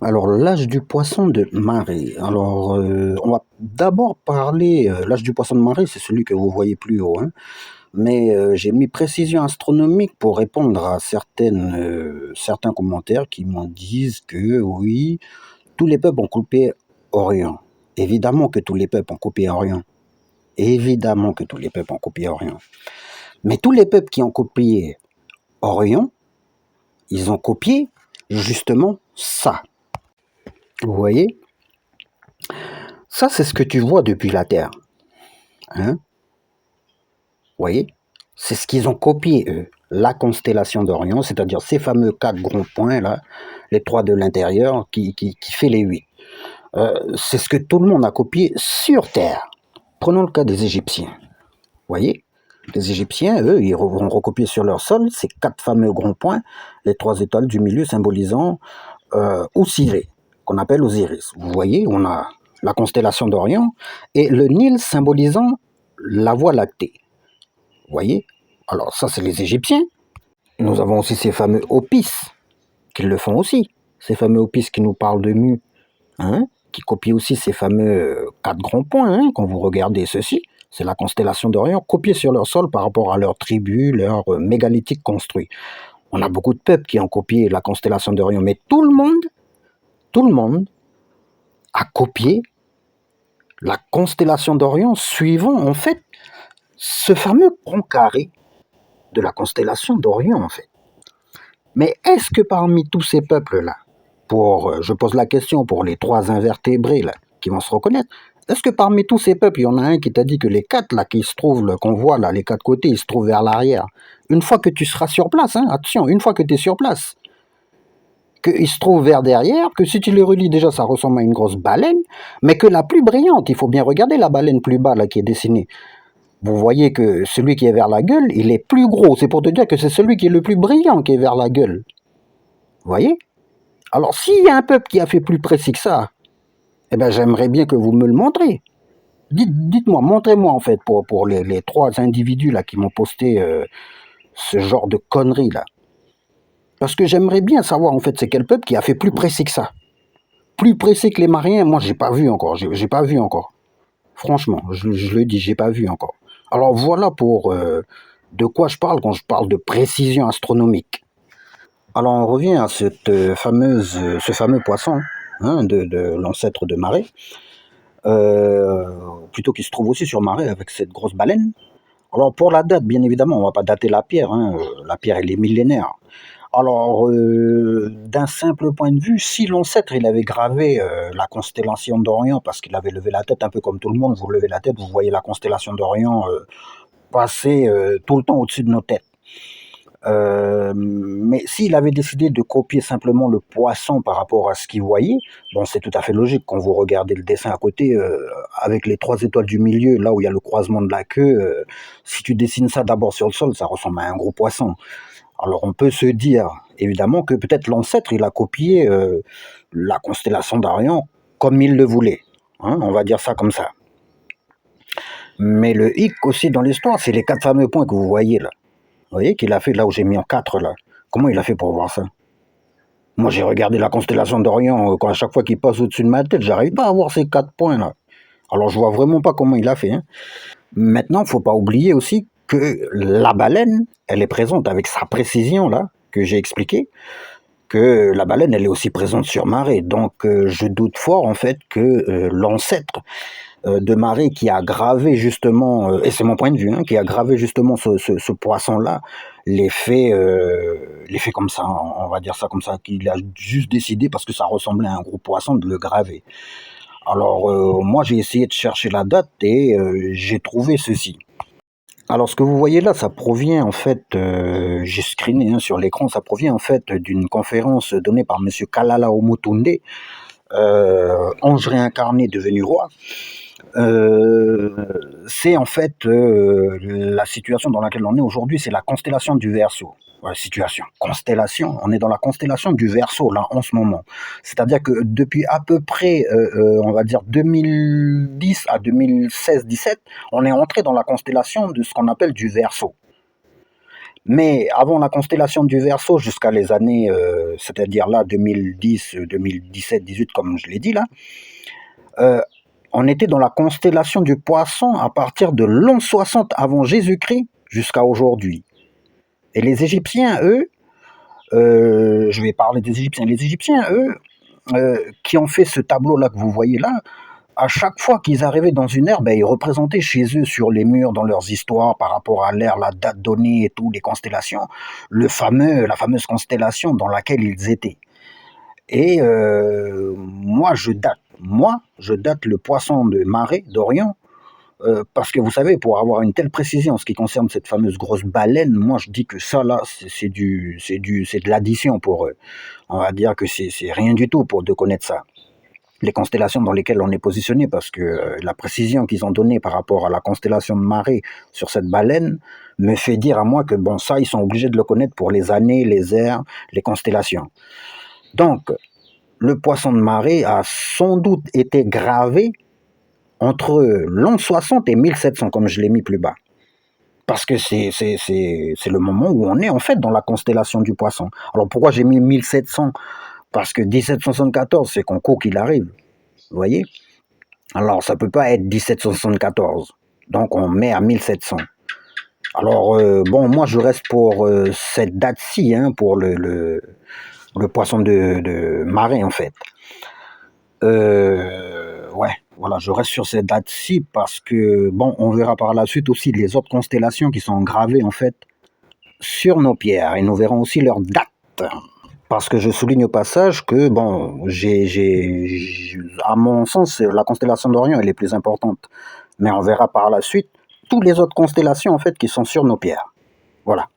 Alors, l'âge du poisson de marée. Alors, on va d'abord parler, l'âge du poisson de marée, c'est celui que vous voyez plus haut, hein. Mais j'ai mis précision astronomique pour répondre à certains commentaires qui m'en disent que oui, tous les peuples ont coupé Orient. Évidemment que tous les peuples ont copié Orient. Évidemment que tous les peuples ont copié Orient. Mais tous les peuples qui ont copié Orient, ils ont copié justement ça. Vous voyez? Ça, c'est ce que tu vois depuis la Terre. Hein? Vous voyez? C'est ce qu'ils ont copié, eux. La constellation d'Orion, c'est-à-dire ces fameux 4 grands points, là, les 3 de l'intérieur, qui fait les 8. C'est ce que tout le monde a copié sur Terre. Prenons le cas des Égyptiens. Vous voyez? Les Égyptiens, eux, ils vont recopier sur leur sol ces 4 fameux grands points, les 3 étoiles du milieu symbolisant Osiré, qu'on appelle Osiris. Vous voyez, on a la constellation d'Orion et le Nil symbolisant la Voie lactée. Vous voyez? Alors ça, c'est les Égyptiens. Nous avons aussi ces fameux Opis, qui le font aussi. Ces fameux Opis qui nous parlent de Mu, hein, qui copient aussi ces fameux 4 grands points, hein, quand vous regardez ceci. C'est la constellation d'Orion, copiée sur leur sol par rapport à leur tribu, leur mégalithique construit. On a beaucoup de peuples qui ont copié la constellation d'Orion, mais tout le monde a copié la constellation d'Orion suivant en fait ce fameux rond carré de la constellation d'Orion en fait. Mais est-ce que parmi tous ces peuples-là, je pose la question pour les 3 invertébrés là, qui vont se reconnaître, est-ce que parmi tous ces peuples, il y en a un qui t'a dit que les 4 là qui se trouvent, qu'on voit là, les 4 côtés, ils se trouvent vers l'arrière. Une fois que tu seras sur place, hein, attention, une fois que tu es sur place, qu'ils se trouvent vers derrière, que si tu les relis déjà, ça ressemble à une grosse baleine, mais que la plus brillante, il faut bien regarder la baleine plus bas là qui est dessinée. Vous voyez que celui qui est vers la gueule, il est plus gros. C'est pour te dire que c'est celui qui est le plus brillant qui est vers la gueule. Vous voyez? Alors, s'il y a un peuple qui a fait plus précis que ça, eh ben, j'aimerais bien que vous me le montrez. Dites-moi, montrez-moi en fait pour les 3 individus là qui m'ont posté ce genre de conneries là. Parce que j'aimerais bien savoir en fait c'est quel peuple qui a fait plus précis que ça. Plus précis que les Mariens, moi j'ai pas vu encore. J'ai pas vu encore. Franchement, je le dis, j'ai pas vu encore. Alors voilà pour de quoi je parle quand je parle de précision astronomique. Alors on revient à ce fameux poisson, hein, de l'ancêtre de marée, plutôt qui se trouve aussi sur marée avec cette grosse baleine. Alors pour la date, bien évidemment, on va pas dater la pierre, hein, la pierre elle est millénaire. Alors d'un simple point de vue, si l'ancêtre il avait gravé la constellation d'Orient parce qu'il avait levé la tête, un peu comme tout le monde, vous levez la tête, vous voyez la constellation d'Orient passer tout le temps au-dessus de nos têtes. Mais s'il avait décidé de copier simplement le poisson par rapport à ce qu'il voyait, bon, c'est tout à fait logique quand vous regardez le dessin à côté, avec les 3 étoiles du milieu, là où il y a le croisement de la queue, si tu dessines ça d'abord sur le sol, ça ressemble à un gros poisson. Alors on peut se dire, évidemment, que peut-être l'ancêtre, il a copié la constellation d'Orion comme il le voulait. Hein, on va dire ça comme ça. Mais le hic aussi dans l'histoire, c'est les 4 fameux points que vous voyez là. Vous voyez qu'il a fait là où j'ai mis en 4 là. Comment il a fait pour voir ça? Moi j'ai regardé la constellation d'Orion, quand à chaque fois qu'il passe au-dessus de ma tête, j'arrive pas à voir ces 4 points là. Alors je vois vraiment pas comment il a fait. Hein. Maintenant, faut pas oublier aussi que la baleine, elle est présente avec sa précision là, que j'ai expliqué, que la baleine, elle est aussi présente sur marée. Donc je doute fort en fait que l'ancêtre de marée qui a gravé justement, et c'est mon point de vue, hein, qui a gravé justement ce poisson-là, les fait comme ça, on va dire ça comme ça, qu'il a juste décidé, parce que ça ressemblait à un gros poisson, de le graver. Alors moi j'ai essayé de chercher la date et j'ai trouvé ceci. Alors ce que vous voyez là, ça provient en fait, j'ai screené hein, sur l'écran, ça provient en fait d'une conférence donnée par monsieur Kalala Omotunde, ange réincarné devenu roi. C'est en fait la situation dans laquelle on est aujourd'hui, c'est la constellation du Verseau. Constellation, on est dans la constellation du Verseau là en ce moment. C'est-à-dire que depuis à peu près, on va dire 2010 à 2016-17, on est entré dans la constellation de ce qu'on appelle du Verseau. Mais avant la constellation du Verseau, jusqu'à les années, c'est-à-dire là 2010, 2017, 18, comme je l'ai dit là, euh, on était dans la constellation du Poisson à partir de l'an 60 avant Jésus-Christ jusqu'à aujourd'hui. Et les Égyptiens, eux, je vais parler des Égyptiens. Les Égyptiens, eux, qui ont fait ce tableau-là que vous voyez là, à chaque fois qu'ils arrivaient dans une ère, ben, ils représentaient chez eux sur les murs, dans leurs histoires, par rapport à l'ère, la date donnée et tout, les constellations, la fameuse constellation dans laquelle ils étaient. Et moi, je date le poisson de marée d'Orient, parce que vous savez, pour avoir une telle précision en ce qui concerne cette fameuse grosse baleine, moi je dis que ça là, c'est de l'addition pour eux. On va dire que c'est rien du tout de connaître ça. Les constellations dans lesquelles on est positionné, parce que la précision qu'ils ont donnée par rapport à la constellation de marée sur cette baleine me fait dire à moi que bon, ça, ils sont obligés de le connaître pour les années, les ères, les constellations. Donc, le poisson de marée a sans doute été gravé entre l'an 60 et 1700, comme je l'ai mis plus bas. Parce que c'est le moment où on est en fait dans la constellation du poisson. Alors pourquoi j'ai mis 1700? Parce que 1774, c'est Conco qu'il arrive. Vous voyez? Alors ça peut pas être 1774. Donc on met à 1700. Alors bon, moi je reste pour cette date-ci, hein, pour le poisson de marée en fait. Ouais, voilà, je reste sur cette date-ci parce que, bon, on verra par la suite aussi les autres constellations qui sont gravées, en fait, sur nos pierres et nous verrons aussi leur date. Parce que je souligne au passage que, bon, à mon sens, la constellation d'Orion, elle est plus importante. Mais on verra par la suite toutes les autres constellations, en fait, qui sont sur nos pierres. Voilà.